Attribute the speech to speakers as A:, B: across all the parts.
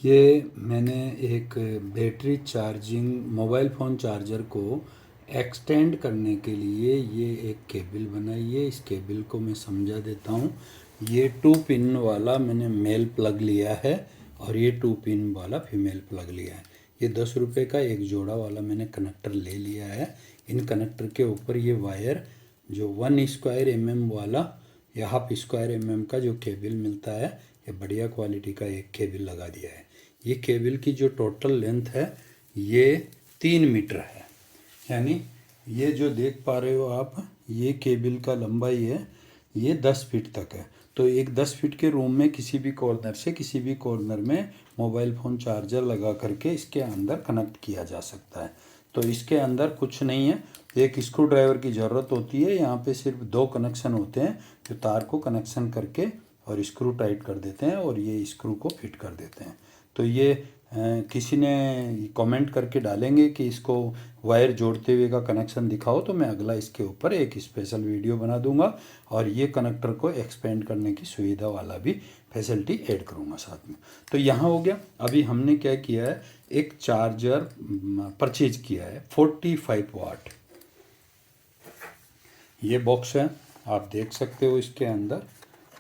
A: ये मैंने एक battery charging mobile phone charger को एक्सटेंड करने के लिए ये एक केबल बनाई है। इस केबल को मैं समझा देता हूँ। ये 2 पिन वाला मैंने मेल प्लग लिया है और ये 2 पिन वाला फीमेल प्लग लिया है। ये 10 रुपये का एक जोड़ा वाला मैंने कनेक्टर ले लिया है। इन कनेक्टर के ऊपर ये वायर जो 1 स्क्वायर वाला या हाफ स्क्वायर का जो केबल मिलता है, ये बढ़िया क्वालिटी का एक केबल लगा दिया है। ये केबल की जो टोटल लेंथ है ये 3 मीटर है। यानी ये जो देख पा रहे हो आप, ये केबल का लंबाई है ये 10 फीट तक है। तो एक 10 फीट के रूम में किसी भी कॉर्नर से किसी भी कॉर्नर में मोबाइल फ़ोन चार्जर लगा करके इसके अंदर कनेक्ट किया जा सकता है। तो इसके अंदर कुछ नहीं है, एक स्क्रू ड्राइवर की ज़रूरत होती है। यहाँ पे सिर्फ 2 कनेक्शन होते हैं जो तार को कनेक्शन करके और स्क्रू टाइट कर देते हैं और ये स्क्रू को फिट कर देते हैं। तो ये किसी ने कमेंट करके डालेंगे कि इसको वायर जोड़ते हुए का कनेक्शन दिखाओ, तो मैं अगला इसके ऊपर एक स्पेशल वीडियो बना दूंगा और ये कनेक्टर को एक्सपेंड करने की सुविधा वाला भी फैसिलिटी ऐड करूंगा साथ में। तो यहाँ हो गया। अभी हमने क्या किया है, एक चार्जर परचेज किया है 45 वाट। ये बॉक्स है, आप देख सकते हो। इसके अंदर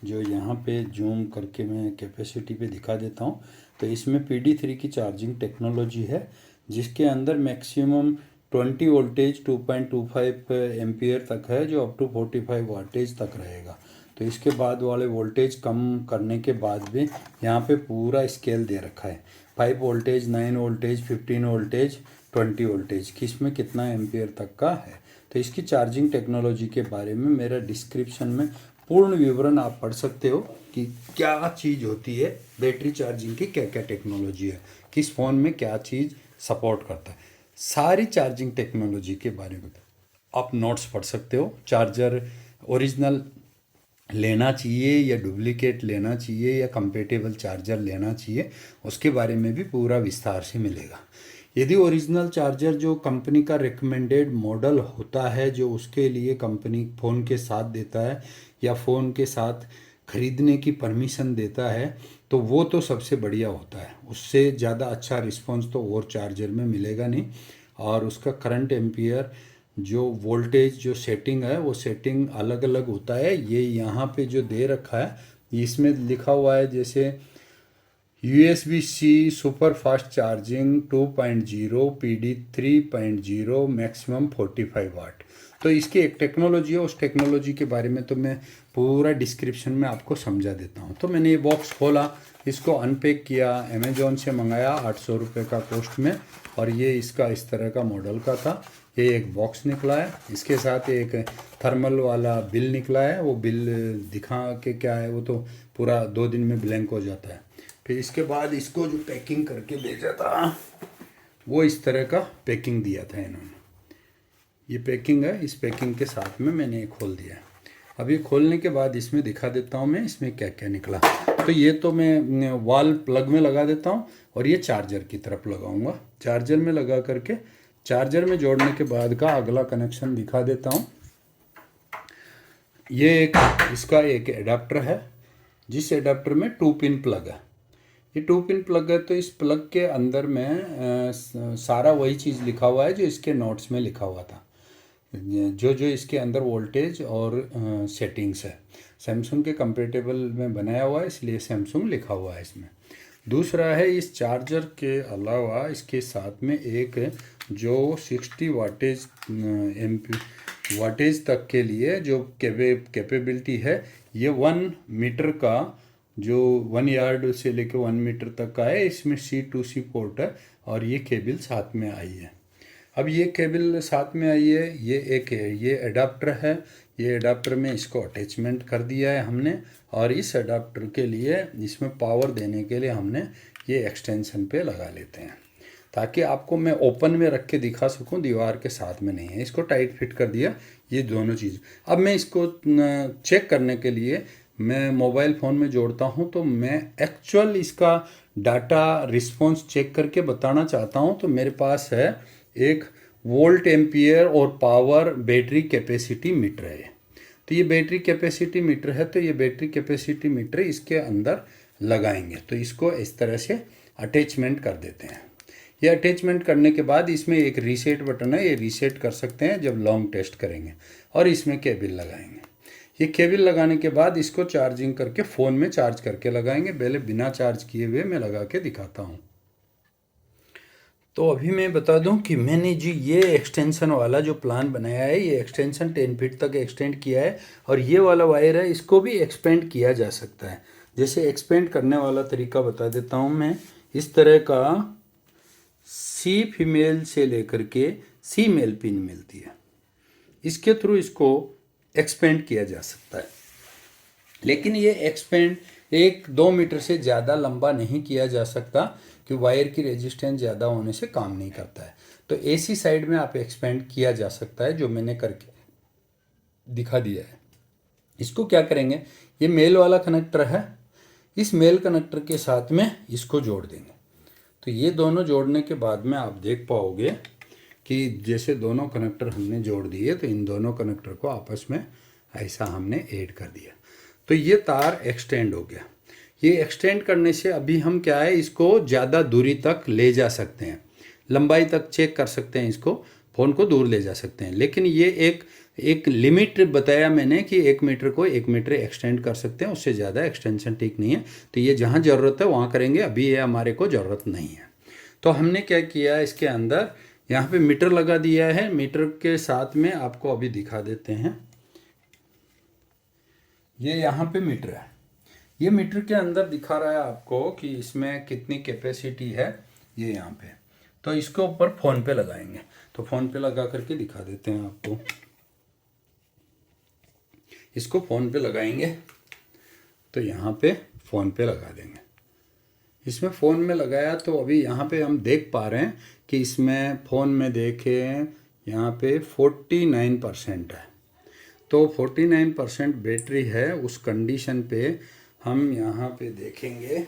A: जो यहाँ पे जूम करके मैं कैपेसिटी पे दिखा देता हूँ, तो इसमें PD3 की चार्जिंग टेक्नोलॉजी है जिसके अंदर मैक्सिमम 20 वोल्टेज 2.25 एम्पियर तक है, जो अप टू 45 वाटेज तक रहेगा। तो इसके बाद वाले वोल्टेज कम करने के बाद भी यहाँ पे पूरा स्केल दे रखा है, 5 वोल्टेज, 9 वोल्टेज, 15 वोल्टेज, 20 वोल्टेज, किस में कितना एम्पियर तक का है। तो इसकी चार्जिंग टेक्नोलॉजी के बारे में मेरा डिस्क्रिप्शन में पूर्ण विवरण आप पढ़ सकते हो कि क्या चीज़ होती है बैटरी चार्जिंग की, क्या क्या टेक्नोलॉजी है, किस फ़ोन में क्या चीज़ सपोर्ट करता है। सारी चार्जिंग टेक्नोलॉजी के बारे में आप नोट्स पढ़ सकते हो। चार्जर ओरिजिनल लेना चाहिए या डुप्लीकेट लेना चाहिए या कंपेटेबल चार्जर लेना चाहिए, उसके बारे में भी पूरा विस्तार से मिलेगा। यदि ओरिजिनल चार्जर जो कंपनी का रिकमेंडेड मॉडल होता है, जो उसके लिए कंपनी फ़ोन के साथ देता है या फ़ोन के साथ खरीदने की परमिशन देता है, तो वो तो सबसे बढ़िया होता है। उससे ज़्यादा अच्छा रिस्पॉन्स तो और चार्जर में मिलेगा नहीं। और उसका करंट एम्पियर जो वोल्टेज जो सेटिंग है वो सेटिंग अलग अलग होता है। ये यहाँ पे जो दे रखा है इसमें लिखा हुआ है जैसे USB-C super fast charging 2.0 PD 3.0 maximum 45 वाट। तो इसकी एक टेक्नोलॉजी है, उस टेक्नोलॉजी के बारे में तो मैं पूरा डिस्क्रिप्शन में आपको समझा देता हूँ। तो मैंने ये बॉक्स खोला, इसको अनपैक किया, अमेजोन से मंगाया 800 रुपये का कॉस्ट में, और ये इसका इस तरह का मॉडल का था। ये एक बॉक्स निकला है, इसके साथ एक थर्मल वाला बिल निकला है। वो बिल दिखा के क्या है, वो तो पूरा 2 दिन में ब्लैंक हो जाता है। फिर इसके बाद इसको जो पैकिंग करके भेजा था वो इस तरह का पैकिंग दिया था इन्होंने। ये पैकिंग है, इस पैकिंग के साथ में मैंने ये खोल दिया है। अभी खोलने के बाद इसमें दिखा देता हूँ मैं इसमें क्या क्या निकला। तो ये तो मैं वॉल प्लग में लगा देता हूँ और ये चार्जर की तरफ लगाऊंगा। चार्जर में लगा करके चार्जर में जोड़ने के बाद का अगला कनेक्शन दिखा देता हूँ। ये एक इसका एक एडाप्टर है, जिस एडाप्टर में 2 पिन प्लग है। ये 2 पिन प्लग है, तो इस प्लग के अंदर में सारा वही चीज़ लिखा हुआ है जो इसके नोट्स में लिखा हुआ था, जो जो इसके अंदर वोल्टेज और सेटिंग्स है। सैमसंग के कंपेटेबल में बनाया हुआ है, इसलिए सैमसंग लिखा हुआ है इसमें। दूसरा है, इस चार्जर के अलावा इसके साथ में एक जो 60 वाटेज तक के लिए जो कैपेबिलिटी है, ये 1 मीटर का जो 1 यार्ड से लेकर 1 मीटर तक का है। इसमें C2C पोर्ट है और ये केबल साथ में आई है। अब ये केबल साथ में आई है, ये एडाप्टर है। ये एडाप्टर में इसको अटैचमेंट कर दिया है हमने, और इस एडाप्टर के लिए इसमें पावर देने के लिए हमने ये एक्सटेंशन पे लगा लेते हैं, ताकि आपको मैं ओपन में रख के दिखा सकूं, दीवार के साथ में नहीं है। इसको टाइट फिट कर दिया, ये दोनों चीज़। अब मैं इसको चेक करने के लिए मैं मोबाइल फ़ोन में जोड़ता हूँ, तो मैं एक्चुअल इसका डाटा रिस्पॉन्स चेक करके बताना चाहता हूँ। तो मेरे पास है एक वोल्ट एम्पियर और पावर बैटरी कैपेसिटी मीटर है। तो ये बैटरी कैपेसिटी मीटर है, तो ये बैटरी कैपेसिटी मीटर इसके अंदर लगाएंगे। तो इसको इस तरह से अटैचमेंट कर देते हैं। ये अटैचमेंट करने के बाद इसमें एक रीसेट बटन है, ये रीसेट कर सकते हैं जब लॉन्ग टेस्ट करेंगे। और इसमें केबल लगाएंगे। ये केबल लगाने के बाद इसको चार्जिंग करके फ़ोन में चार्ज करके लगाएंगे। पहले बिना चार्ज किए हुए मैं लगा के दिखाता हूँ। तो अभी मैं बता दूं कि मैंने जी ये एक्सटेंशन वाला जो प्लान बनाया है, ये एक्सटेंशन 10 फीट तक एक्सटेंड किया है। और ये वाला वायर है, इसको भी एक्सपेंड किया जा सकता है। जैसे एक्सपेंड करने वाला तरीका बता देता हूँ मैं। इस तरह का सी फीमेल से लेकर के सी मेल पिन मिलती है, इसके थ्रू इसको एक्सपेंड किया जा सकता है। लेकिन ये एक्सपेंड 1-2 मीटर से ज़्यादा लंबा नहीं किया जा सकता, कि वायर की रेजिस्टेंस ज़्यादा होने से काम नहीं करता है। तो एसी साइड में आप एक्सपेंड किया जा सकता है, जो मैंने करके दिखा दिया है। इसको क्या करेंगे, ये मेल वाला कनेक्टर है, इस मेल कनेक्टर के साथ में इसको जोड़ देंगे। तो ये दोनों जोड़ने के बाद में आप देख पाओगे कि जैसे दोनों कनेक्टर हमने जोड़ दिए, तो इन दोनों कनेक्टर को आपस में ऐसा हमने ऐड कर दिया। तो ये तार एक्सटेंड हो गया। ये एक्सटेंड करने से अभी हम क्या है, इसको ज़्यादा दूरी तक ले जा सकते हैं, लंबाई तक चेक कर सकते हैं, इसको फ़ोन को दूर ले जा सकते हैं। लेकिन ये एक लिमिट बताया मैंने कि 1 मीटर को 1 मीटर एक्सटेंड कर सकते हैं, उससे ज़्यादा एक्सटेंशन ठीक नहीं है। तो ये जहाँ ज़रूरत है वहाँ करेंगे, अभी ये हमारे को ज़रूरत नहीं है। तो हमने क्या किया, इसके अंदर यहाँ पे मीटर लगा दिया है। मीटर के साथ में आपको अभी दिखा देते हैं। ये यहाँ पे मीटर है, ये मीटर के अंदर दिखा रहा है आपको कि इसमें कितनी कैपेसिटी है, ये यहाँ पे। तो इसके ऊपर फ़ोन पे लगाएंगे। तो फ़ोन पे लगा करके दिखा देते हैं आपको। इसको फ़ोन पे लगाएंगे, तो यहाँ पे फ़ोन पे लगा देंगे। इसमें फ़ोन में लगाया तो अभी यहाँ पे हम देख पा रहे हैं कि इसमें फ़ोन में देखें यहाँ पे 49% है। तो 49% बैटरी है। उस कंडीशन पे हम यहाँ पे देखेंगे,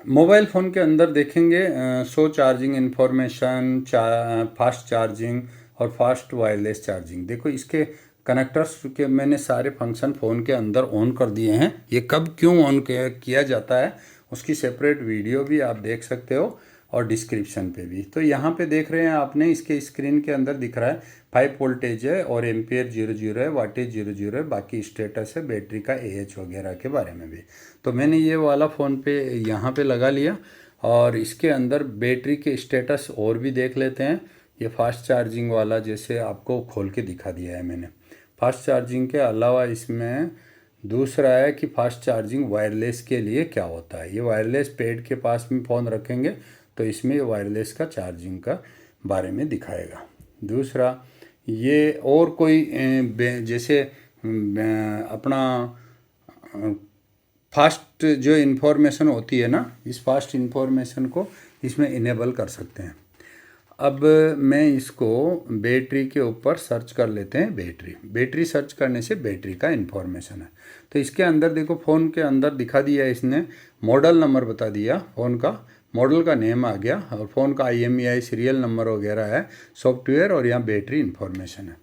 A: मोबाइल फ़ोन के अंदर देखेंगे show charging information, fast charging और फास्ट वायरलेस चार्जिंग। देखो इसके कनेक्टर्स के मैंने सारे फंक्शन फ़ोन के अंदर ऑन कर दिए हैं। ये कब क्यों ऑन किया जाता है, उसकी सेपरेट वीडियो भी आप देख सकते हो और डिस्क्रिप्शन पे भी। तो यहाँ पे देख रहे हैं आपने, इसके स्क्रीन के अंदर दिख रहा है 5 वोल्टेज है और एम्पियर 00 है, वाटेज 00 है, बाकी स्टेटस है बैटरी का AH वगैरह के बारे में भी। तो मैंने ये वाला फ़ोन पे यहाँ पे लगा लिया और इसके अंदर बैटरी के स्टेटस और भी देख लेते हैं। ये फास्ट चार्जिंग वाला जैसे आपको खोल के दिखा दिया है मैंने। फास्ट चार्जिंग के अलावा इसमें दूसरा है कि फास्ट चार्जिंग वायरलेस के लिए क्या होता है। ये वायरलेस पैड के पास में फ़ोन रखेंगे तो इसमें वायरलेस का चार्जिंग का बारे में दिखाएगा। दूसरा ये और कोई जैसे अपना फास्ट जो इन्फॉर्मेशन होती है ना, इस फास्ट इन्फॉर्मेशन को इसमें इनेबल कर सकते हैं। अब मैं इसको बैटरी के ऊपर सर्च कर लेते हैं। बैटरी सर्च करने से बैटरी का इन्फॉर्मेशन है। तो इसके अंदर देखो, फ़ोन के अंदर दिखा दिया इसने, मॉडल नंबर बता दिया, फ़ोन का मॉडल का नेम आ गया और फ़ोन का IMEI सीरियल नंबर वगैरह है, सॉफ्टवेयर, और यहाँ बैटरी इन्फॉर्मेशन है।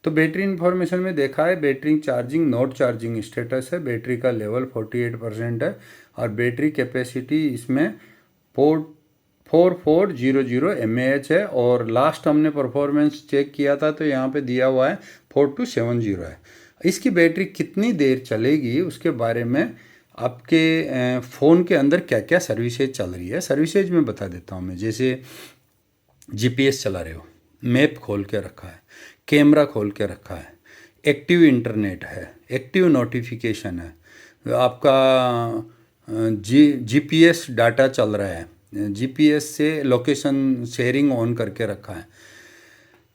A: तो बैटरी इन्फॉर्मेशन में देखा है battery charging not charging status है, बैटरी का लेवल 48% है और बैटरी कैपेसिटी इसमें 4400 mAh है। और लास्ट हमने परफॉर्मेंस चेक किया था तो यहाँ पे दिया हुआ है 4270 है। इसकी बैटरी कितनी देर चलेगी उसके बारे में आपके फ़ोन के अंदर क्या क्या सर्विसेज चल रही है, सर्विसेज में बता देता हूँ मैं। जैसे GPS चला रहे हो, मैप खोल के रखा है, कैमरा खोल के रखा है, एक्टिव इंटरनेट है, एक्टिव नोटिफिकेशन है, आपका GPS डाटा चल रहा है, GPS से लोकेशन शेयरिंग ऑन करके रखा है,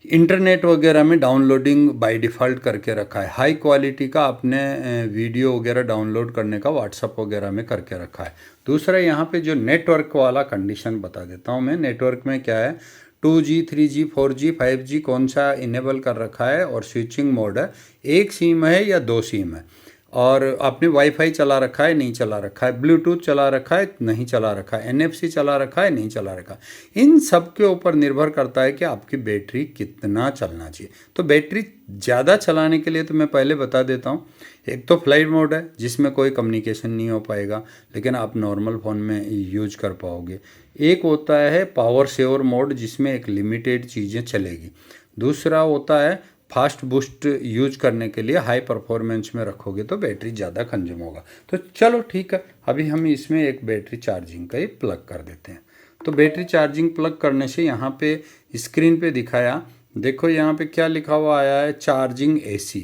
A: इंटरनेट वगैरह में डाउनलोडिंग बाय डिफ़ॉल्ट करके रखा है, हाई क्वालिटी का आपने वीडियो वगैरह डाउनलोड करने का व्हाट्सअप वगैरह में करके रखा है। दूसरा यहाँ पे जो नेटवर्क वाला कंडीशन बता देता हूँ मैं। नेटवर्क में क्या है, 2G 3G 4G 5G कौन सा इनेबल कर रखा है और स्विचिंग मोड है, एक सिम है या 2 सिम है। और आपने वाईफाई चला रखा है नहीं चला रखा है, ब्लूटूथ चला रखा है नहीं चला रखा है, NFC चला रखा है नहीं चला रखा है, इन सब के ऊपर निर्भर करता है कि आपकी बैटरी कितना चलना चाहिए। तो बैटरी ज़्यादा चलाने के लिए तो मैं पहले बता देता हूँ, एक तो फ्लाइट मोड है जिसमें कोई कम्युनिकेशन नहीं हो पाएगा लेकिन आप नॉर्मल फ़ोन में यूज कर पाओगे। एक होता है पावर सेवर मोड जिसमें एक लिमिटेड चीज़ें चलेगी। दूसरा होता है फास्ट बूस्ट यूज करने के लिए हाई परफॉर्मेंस में रखोगे तो बैटरी ज़्यादा कंज्यूम होगा। तो चलो ठीक है, अभी हम इसमें एक बैटरी चार्जिंग का ही प्लग कर देते हैं। तो बैटरी चार्जिंग प्लग करने से यहाँ पे स्क्रीन पे दिखाया, देखो यहाँ पे क्या लिखा हुआ आया है, चार्जिंग AC,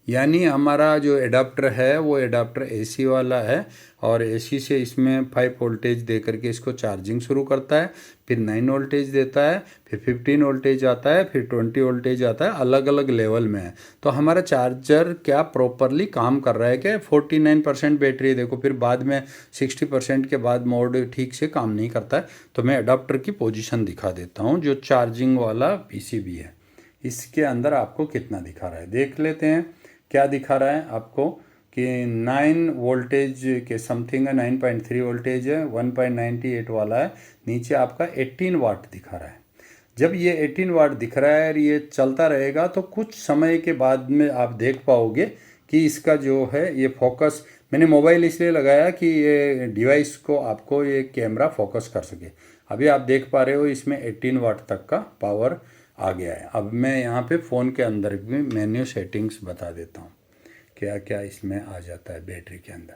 A: यानी हमारा जो एडाप्टर है वो एडाप्टर AC वाला है और AC से इसमें 5 वोल्टेज दे करके इसको चार्जिंग शुरू करता है, फिर 9 वोल्टेज देता है, फिर 15 वोल्टेज आता है, फिर 20 वोल्टेज आता है, अलग अलग लेवल में है। तो हमारा चार्जर क्या प्रॉपरली काम कर रहा है क्या? 49% बैटरी देखो, फिर बाद में 60% के बाद मोड ठीक से काम नहीं करता है। तो मैं एडाप्टर की पोजीशन दिखा देता हूँ, जो चार्जिंग वाला PCB है इसके अंदर आपको कितना दिखा रहा है देख लेते हैं। क्या दिखा रहा है आपको कि 9 वोल्टेज के समथिंग है, 9.3 वोल्टेज है, 1.98 वाला है, नीचे आपका 18 वाट दिखा रहा है। जब ये 18 वाट दिख रहा है और ये चलता रहेगा तो कुछ समय के बाद में आप देख पाओगे कि इसका जो है ये फोकस, मैंने मोबाइल इसलिए लगाया कि ये डिवाइस को आपको ये कैमरा फोकस कर सके। अभी आप देख पा रहे हो इसमें 18 वाट तक का पावर आ गया है। अब मैं यहाँ पे फ़ोन के अंदर भी मेन्यू सेटिंग्स बता देता हूँ क्या क्या इसमें आ जाता है बैटरी के अंदर।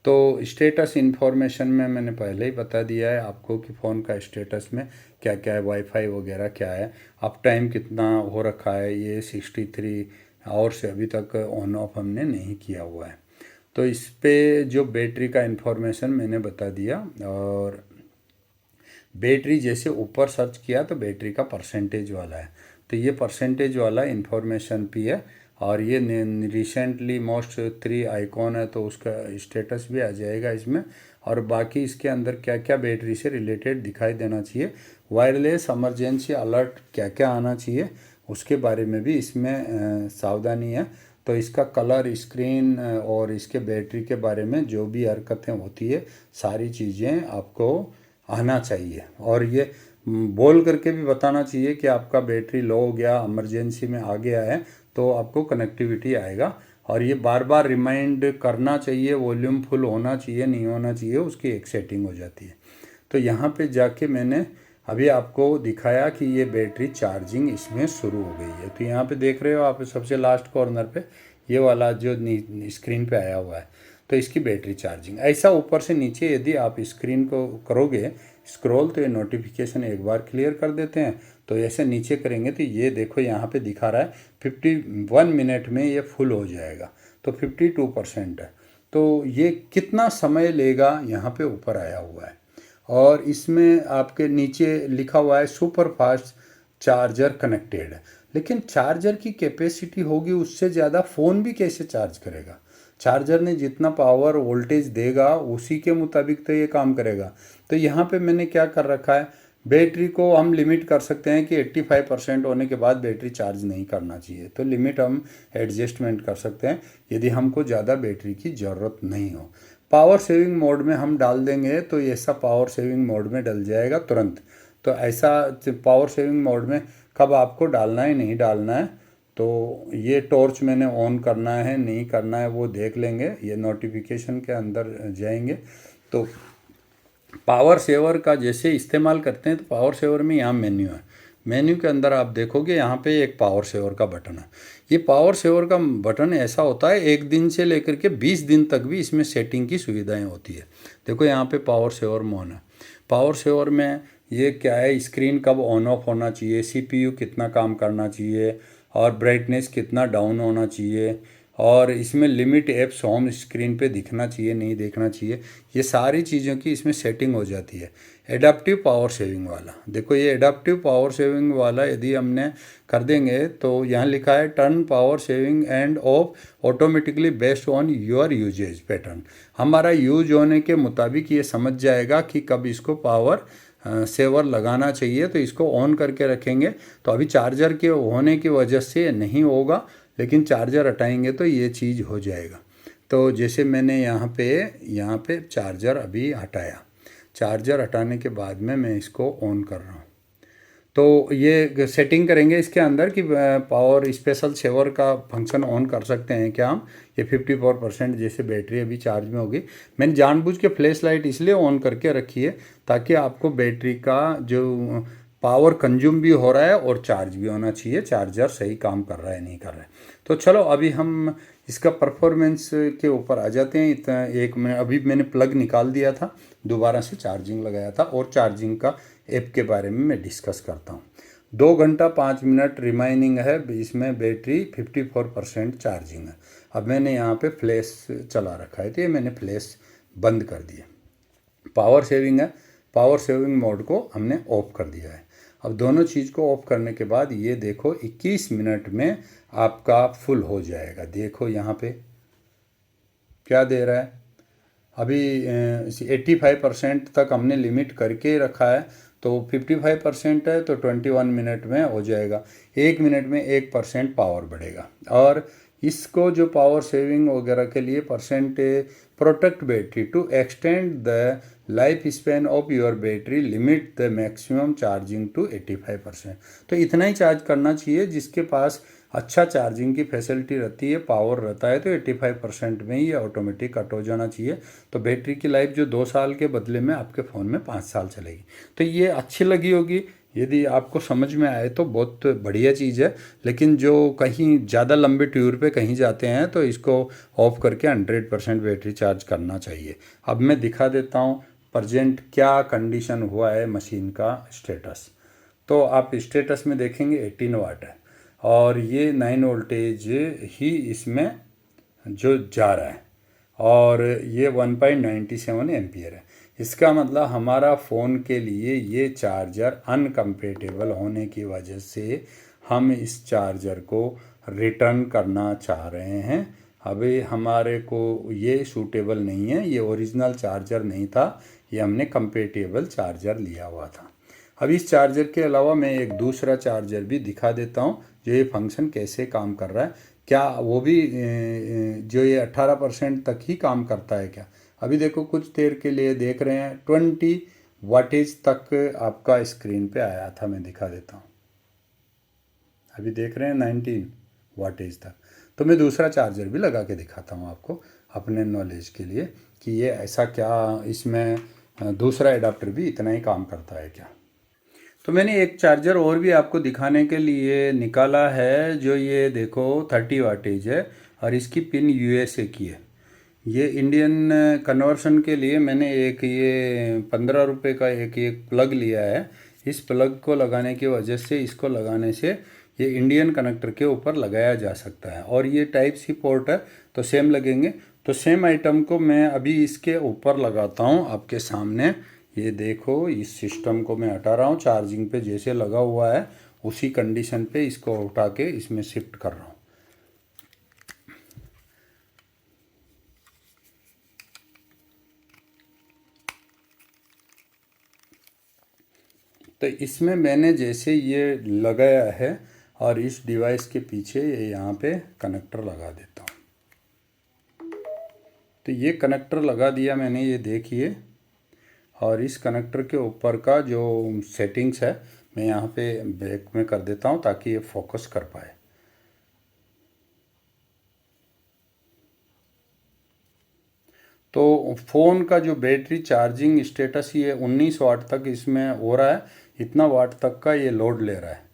A: तो स्टेटस इन्फॉर्मेशन में मैंने पहले ही बता दिया है आपको कि फ़ोन का स्टेटस में क्या क्या है, वाईफाई वगैरह क्या है, अप टाइम कितना हो रखा है, ये 63 आवर से अभी तक ऑन ऑफ हमने नहीं किया हुआ है। तो इस पे जो बैटरी का इन्फॉर्मेशन मैंने बता दिया। और बैटरी जैसे ऊपर सर्च किया तो बैटरी का परसेंटेज वाला है, तो ये परसेंटेज वाला इन्फॉर्मेशन भी है। और ये रिसेंटली मोस्ट 3 आइकॉन है तो उसका स्टेटस भी आ जाएगा इसमें। और बाकी इसके अंदर क्या क्या बैटरी से रिलेटेड दिखाई देना चाहिए, वायरलेस इमरजेंसी अलर्ट क्या क्या आना चाहिए उसके बारे में भी इसमें सावधानी है। तो इसका कलर, स्क्रीन और इसके बैटरी के बारे में जो भी हरकतें होती है सारी चीज़ें आपको आना चाहिए। और ये बोल करके भी बताना चाहिए कि आपका बैटरी लो हो गया, इमरजेंसी में आ गया है, तो आपको कनेक्टिविटी आएगा। और ये बार बार रिमाइंड करना चाहिए, वॉल्यूम फुल होना चाहिए नहीं होना चाहिए, उसकी एक सेटिंग हो जाती है। तो यहाँ पे जाके मैंने अभी आपको दिखाया कि ये बैटरी चार्जिंग इसमें शुरू हो गई है। तो यहाँ पे देख रहे हो आप सबसे लास्ट कॉर्नर पे ये वाला जो स्क्रीन पे आया हुआ है, तो इसकी बैटरी चार्जिंग। ऐसा ऊपर से नीचे यदि आप स्क्रीन को करोगे स्क्रॉल तो ये नोटिफिकेशन एक बार क्लियर कर देते हैं। तो ऐसे नीचे करेंगे तो ये देखो यहाँ पे दिखा रहा है 51 मिनट में ये फुल हो जाएगा, तो 52% है। तो ये कितना समय लेगा यहाँ पे ऊपर आया हुआ है। और इसमें आपके नीचे लिखा हुआ है सुपर फास्ट चार्जर कनेक्टेड है, लेकिन चार्जर की कैपेसिटी होगी उससे ज़्यादा फ़ोन भी कैसे चार्ज करेगा? चार्जर ने जितना पावर वोल्टेज देगा उसी के मुताबिक तो ये काम करेगा। तो यहाँ पे मैंने क्या कर रखा है, बैटरी को हम लिमिट कर सकते हैं कि 85% होने के बाद बैटरी चार्ज नहीं करना चाहिए, तो लिमिट हम एडजस्टमेंट कर सकते हैं यदि हमको ज़्यादा बैटरी की ज़रूरत नहीं हो। पावर सेविंग मोड में हम डाल देंगे तो ऐसा पावर सेविंग मोड में डल जाएगा तुरंत। तो ऐसा पावर सेविंग मोड में कब आपको डालना है नहीं डालना है, तो ये टॉर्च मैंने ऑन करना है नहीं करना है वो देख लेंगे, ये नोटिफिकेशन के अंदर जाएंगे। तो पावर सेवर का जैसे इस्तेमाल करते हैं तो पावर सेवर में यहाँ मेन्यू है, मेन्यू के अंदर आप देखोगे यहाँ पे एक पावर सेवर का बटन है। ये पावर सेवर का बटन ऐसा होता है 1 दिन से लेकर के 20 दिन तक भी इसमें सेटिंग की सुविधाएं होती है। देखो यहाँ पे पावर सेवर मोन है, पावर सेवर में ये क्या है, स्क्रीन कब ऑन ऑफ होना चाहिए, CPU कितना काम करना चाहिए और ब्राइटनेस कितना डाउन होना चाहिए, और इसमें लिमिट ऐप्स होम स्क्रीन पे दिखना चाहिए नहीं देखना चाहिए, ये सारी चीज़ों की इसमें सेटिंग हो जाती है। एडाप्टिव पावर सेविंग वाला देखो, ये एडाप्टिव पावर सेविंग वाला यदि हमने कर देंगे तो यहाँ लिखा है turn power saving and off automatically based on your usage pattern. हमारा यूज होने के मुताबिक ये समझ जाएगा कि कब इसको पावर सेवर लगाना चाहिए, तो इसको ऑन करके रखेंगे। तो अभी चार्जर के होने की वजह से नहीं होगा, लेकिन चार्जर हटाएंगे तो ये चीज़ हो जाएगा। तो जैसे मैंने यहाँ पे चार्जर अभी हटाया, चार्जर हटाने के बाद में मैं इसको ऑन कर रहा हूँ। तो ये सेटिंग करेंगे इसके अंदर कि पावर स्पेशल सेवर का फंक्शन ऑन कर सकते हैं क्या हम। ये 54% जैसे बैटरी अभी चार्ज में होगी। मैंने जानबूझ के फ्लैश लाइट इसलिए ऑन करके रखी है ताकि आपको बैटरी का जो पावर कंज्यूम भी हो रहा है और चार्ज भी होना चाहिए, चार्जर सही काम कर रहा है नहीं कर रहा है। तो चलो अभी हम इसका परफॉर्मेंस के ऊपर आ जाते हैं। इतना एक मिनट अभी मैंने प्लग निकाल दिया था, दोबारा से चार्जिंग लगाया था और चार्जिंग का ऐप के बारे में मैं डिस्कस करता हूँ। 2 घंटा 5 मिनट रिमाइनिंग है, इसमें बैटरी 54% चार्जिंग है। अब मैंने यहाँ पे फ्लैश चला रखा है तो ये मैंने फ्लैश बंद कर दिया। पावर सेविंग है, पावर सेविंग मोड को हमने ऑफ कर दिया है। अब दोनों चीज़ को ऑफ करने के बाद ये देखो 21 मिनट में आपका फुल हो जाएगा। देखो यहाँ पे क्या दे रहा है, अभी 85% तक हमने लिमिट करके रखा है, तो 55% है तो 21 मिनट में हो जाएगा। 1 मिनट में 1% पावर बढ़ेगा। और इसको जो पावर सेविंग वगैरह के लिए protect battery to extend the life span of your battery, limit the maximum charging to 85%। तो इतना ही चार्ज करना चाहिए जिसके पास अच्छा चार्जिंग की फैसिलिटी रहती है, पावर रहता है, तो 85% में ही ऑटोमेटिक कट हो जाना चाहिए। तो बैटरी की लाइफ जो 2 साल के बदले में आपके फ़ोन में 5 साल चलेगी। तो ये अच्छी लगी होगी, यदि आपको समझ में आए तो बहुत बढ़िया चीज़ है। लेकिन जो कहीं ज़्यादा लंबे टूर पे कहीं जाते हैं तो इसको ऑफ करके 100% बैटरी चार्ज करना चाहिए। अब मैं दिखा देता हूँ प्रजेंट क्या कंडीशन हुआ है मशीन का स्टेटस। तो आप स्टेटस में देखेंगे 18 वाट है और ये 9 वोल्टेज ही इसमें जो जा रहा है और ये 1.97 एम्पियर है। इसका मतलब हमारा फ़ोन के लिए ये चार्जर अनकम्पेटेबल होने की वजह से हम इस चार्जर को रिटर्न करना चाह रहे हैं। अभी हमारे को ये सूटेबल नहीं है, ये ओरिजिनल चार्जर नहीं था, ये हमने कंपेटेबल चार्जर लिया हुआ था। अब इस चार्जर के अलावा मैं एक दूसरा चार्जर भी दिखा देता हूँ जो ये फंक्शन कैसे काम कर रहा है। क्या वो भी जो ये 18% तक ही काम करता है क्या। अभी देखो कुछ देर के लिए देख रहे हैं 20 वाटेज तक आपका स्क्रीन पे आया था, मैं दिखा देता हूँ। अभी देख रहे हैं 19 वाटेज तक। तो मैं दूसरा चार्जर भी लगा के दिखाता हूँ आपको अपने नॉलेज के लिए कि ये ऐसा क्या, इसमें दूसरा एडाप्टर भी इतना ही काम करता है क्या। तो मैंने एक चार्जर और भी आपको दिखाने के लिए निकाला है जो ये देखो 30 वाटेज है और इसकी पिन यूएसए की है। ये इंडियन कन्वर्शन के लिए मैंने एक ये 15 रुपये का एक प्लग लिया है। इस प्लग को लगाने की वजह से, इसको लगाने से ये इंडियन कनेक्टर के ऊपर लगाया जा सकता है और ये टाइप सी पोर्ट है तो सेम लगेंगे। तो सेम आइटम को मैं अभी इसके ऊपर लगाता हूँ आपके सामने। ये देखो इस सिस्टम को मैं हटा रहा हूँ, चार्जिंग पे जैसे लगा हुआ है उसी कंडीशन पे इसको उठा के इसमें शिफ्ट कर रहा हूँ। तो इसमें मैंने जैसे ये लगाया है और इस डिवाइस के पीछे ये यहाँ पे कनेक्टर लगा देता हूँ। तो ये कनेक्टर लगा दिया मैंने, ये देखिए। और इस कनेक्टर के ऊपर का जो सेटिंग्स है मैं यहाँ पे बैक में कर देता हूँ ताकि ये फोकस कर पाए। तो फ़ोन का जो बैटरी चार्जिंग स्टेटस ये 19 वाट तक इसमें हो रहा है, इतना वाट तक का ये लोड ले रहा है।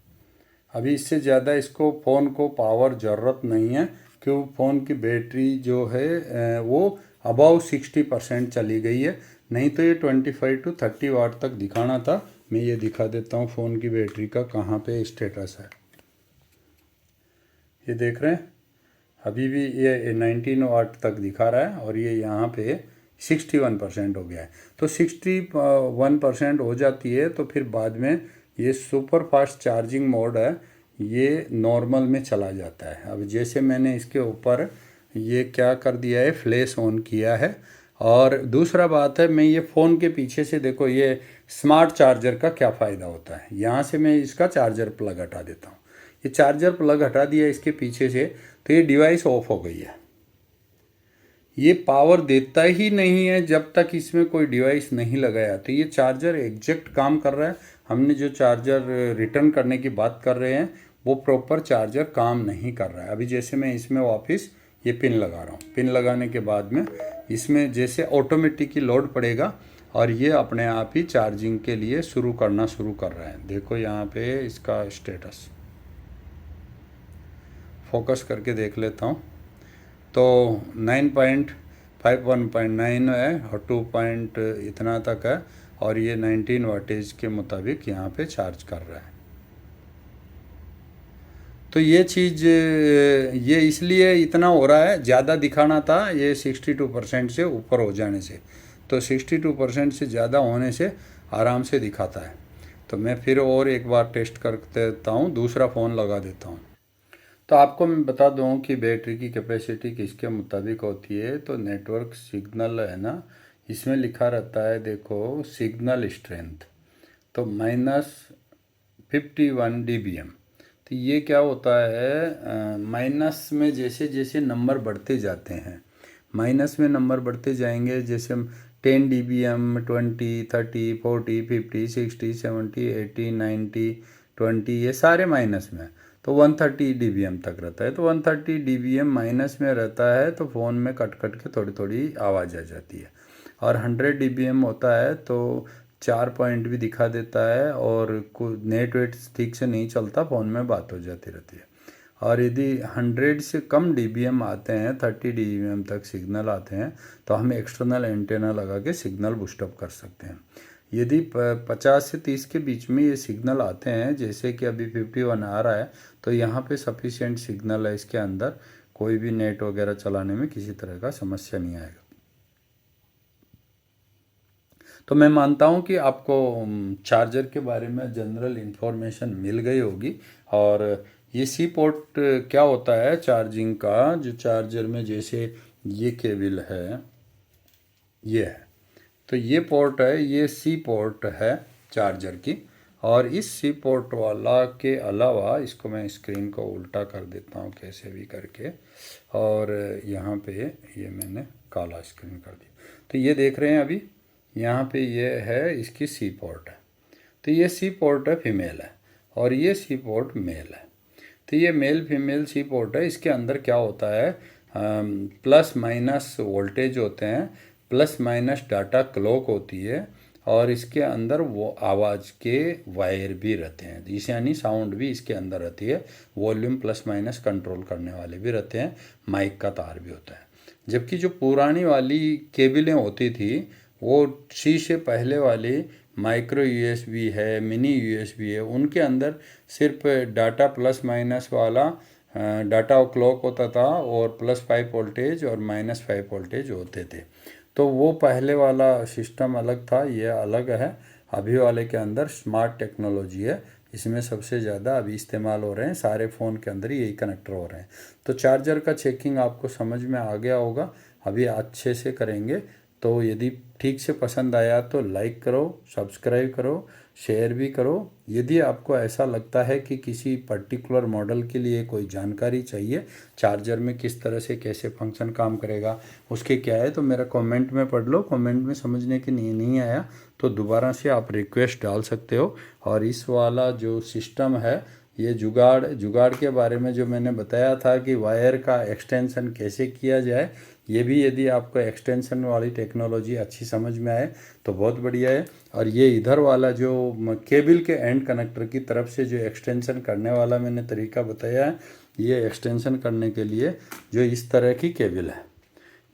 A: अभी इससे ज़्यादा इसको फ़ोन को पावर ज़रूरत नहीं है क्योंकि फ़ोन की बैटरी जो है वो अबाउ 60% चली गई है। नहीं तो ये 25 to 30 वाट तक दिखाना था। मैं ये दिखा देता हूँ फ़ोन की बैटरी का कहाँ पे स्टेटस है। ये देख रहे हैं अभी भी ये 19 वाट तक दिखा रहा है और ये यहाँ पे 61% हो गया है। तो 61% हो जाती है तो फिर बाद में ये सुपर फास्ट चार्जिंग मोड है, ये नॉर्मल में चला जाता है। अब जैसे मैंने इसके ऊपर ये क्या कर दिया है, फ्लैश ऑन किया है। और दूसरा बात है, मैं ये फ़ोन के पीछे से देखो ये स्मार्ट चार्जर का क्या फ़ायदा होता है। यहाँ से मैं इसका चार्जर प्लग हटा देता हूँ। ये चार्जर प्लग हटा दिया इसके पीछे से तो ये डिवाइस ऑफ हो गई है। ये पावर देता ही नहीं है जब तक इसमें कोई डिवाइस नहीं लगाया। तो ये चार्जर एग्जैक्ट काम कर रहा है। हमने जो चार्जर रिटर्न करने की बात कर रहे हैं वो प्रॉपर चार्जर काम नहीं कर रहा है। अभी जैसे मैं इसमें वापस ये पिन लगा रहा हूँ, पिन लगाने के बाद में इसमें जैसे ऑटोमेटिक ही लोड पड़ेगा और ये अपने आप ही चार्जिंग के लिए शुरू कर रहा है। देखो यहाँ पे इसका स्टेटस फोकस करके देख लेता हूँ। तो 9.5 1.9 है और 2 पॉइंट इतना तक है और ये 19 वाटेज के मुताबिक यहाँ पे चार्ज कर रहा है। तो ये चीज़ ये इसलिए इतना हो रहा है, ज़्यादा दिखाना था ये 62% से ऊपर हो जाने से। तो 62% से ज़्यादा होने से आराम से दिखाता है। तो मैं फिर और एक बार टेस्ट कर देता हूँ, दूसरा फ़ोन लगा देता हूँ। तो आपको मैं बता दूँ कि बैटरी की कैपेसिटी किसके मुताबिक होती है। तो नेटवर्क सिग्नल है ना, इसमें लिखा रहता है देखो सिग्नल स्ट्रेंथ, तो -51 dBm। तो ये क्या होता है, माइनस में जैसे जैसे नंबर बढ़ते जाते हैं, माइनस में नंबर बढ़ते जाएंगे, जैसे हम 10 dBm 20 30 40 50 60 70 80 90 20 ये सारे माइनस में, तो 130 dBm तक रहता है। तो 130 dBm माइनस में रहता है तो फ़ोन में कट कट के थोड़ी थोड़ी आवाज़ आ जाती है। और 100 dBm होता है तो 4 पॉइंट भी दिखा देता है और नेट वेट ठीक से नहीं चलता, फ़ोन में बात हो जाती रहती है। और यदि 100 से कम dBm आते हैं, 30 dBm तक सिग्नल आते हैं, तो हम एक्सटर्नल एंटेना लगा के सिग्नल बूस्टअप कर सकते हैं। यदि 50 से 30 के बीच में ये सिग्नल आते हैं, जैसे कि अभी 51 आ रहा है, तो यहाँ पे सफिशिएंट सिग्नल है, इसके अंदर कोई भी नेट वगैरह चलाने में किसी तरह का समस्या नहीं आएगा। तो मैं मानता हूँ कि आपको चार्जर के बारे में जनरल इन्फॉर्मेशन मिल गई होगी। और ये सी पोर्ट क्या होता है चार्जिंग का, जो चार्जर में जैसे ये केबल है, ये है, तो ये पोर्ट है, ये सी पोर्ट है चार्जर की। और इस सी पोर्ट वाला के अलावा इसको मैं स्क्रीन को उल्टा कर देता हूँ कैसे भी करके, और यहाँ पे ये मैंने काला स्क्रीन कर दिया। तो ये देख रहे हैं अभी यहाँ पे ये है इसकी सी पोर्ट है। तो ये सी पोर्ट है फीमेल है और ये सी पोर्ट मेल है। तो ये मेल फीमेल सी पोर्ट है। इसके अंदर क्या होता है, प्लस माइनस वोल्टेज होते हैं, प्लस माइनस डाटा क्लॉक होती है, और इसके अंदर वो आवाज़ के वायर भी रहते हैं, इसे यानी साउंड भी इसके अंदर रहती है, वॉल्यूम प्लस माइनस कंट्रोल करने वाले भी रहते हैं, माइक का तार भी होता है। जबकि जो पुरानी वाली केबलें होती थी वो सी से पहले वाली माइक्रो यूएसबी है, मिनी यूएसबी है, उनके अंदर सिर्फ डाटा प्लस माइनस वाला डाटा क्लॉक होता था और +5 वोल्टेज और -5 वोल्टेज होते थे। तो वो पहले वाला सिस्टम अलग था, ये अलग है। अभी वाले के अंदर स्मार्ट टेक्नोलॉजी है, इसमें सबसे ज़्यादा अभी इस्तेमाल हो रहे हैं, सारे फ़ोन के अंदर यही कनेक्टर हो रहे हैं। तो चार्जर का चेकिंग आपको समझ में आ गया होगा, अभी अच्छे से करेंगे। तो यदि ठीक से पसंद आया तो लाइक करो, सब्सक्राइब करो, शेयर भी करो। यदि आपको ऐसा लगता है कि किसी पर्टिकुलर मॉडल के लिए कोई जानकारी चाहिए, चार्जर में किस तरह से कैसे फंक्शन काम करेगा, उसके क्या है, तो मेरा कमेंट में पढ़ लो। कमेंट में समझने के नहीं आया तो दोबारा से आप रिक्वेस्ट डाल सकते हो। और इस वाला जो सिस्टम है, ये जुगाड़ के बारे में जो मैंने बताया था कि वायर का एक्सटेंशन कैसे किया जाए, ये भी यदि आपको एक्सटेंशन वाली टेक्नोलॉजी अच्छी समझ में आए तो बहुत बढ़िया है। और ये इधर वाला जो केबल के एंड कनेक्टर की तरफ से जो एक्सटेंशन करने वाला मैंने तरीका बताया है, ये एक्सटेंशन करने के लिए जो इस तरह की केबल है,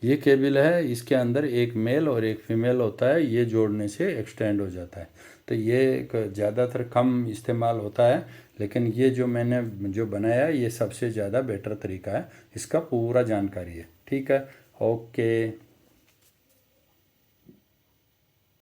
A: ये केबल है, इसके अंदर एक मेल और एक फीमेल होता है, ये जोड़ने से एक्सटेंड हो जाता है। तो ये ज़्यादातर कम इस्तेमाल होता है, लेकिन ये जो मैंने जो बनाया ये सबसे ज़्यादा बेटर तरीका है, इसका पूरा जानकारी है। ठीक है, ओके।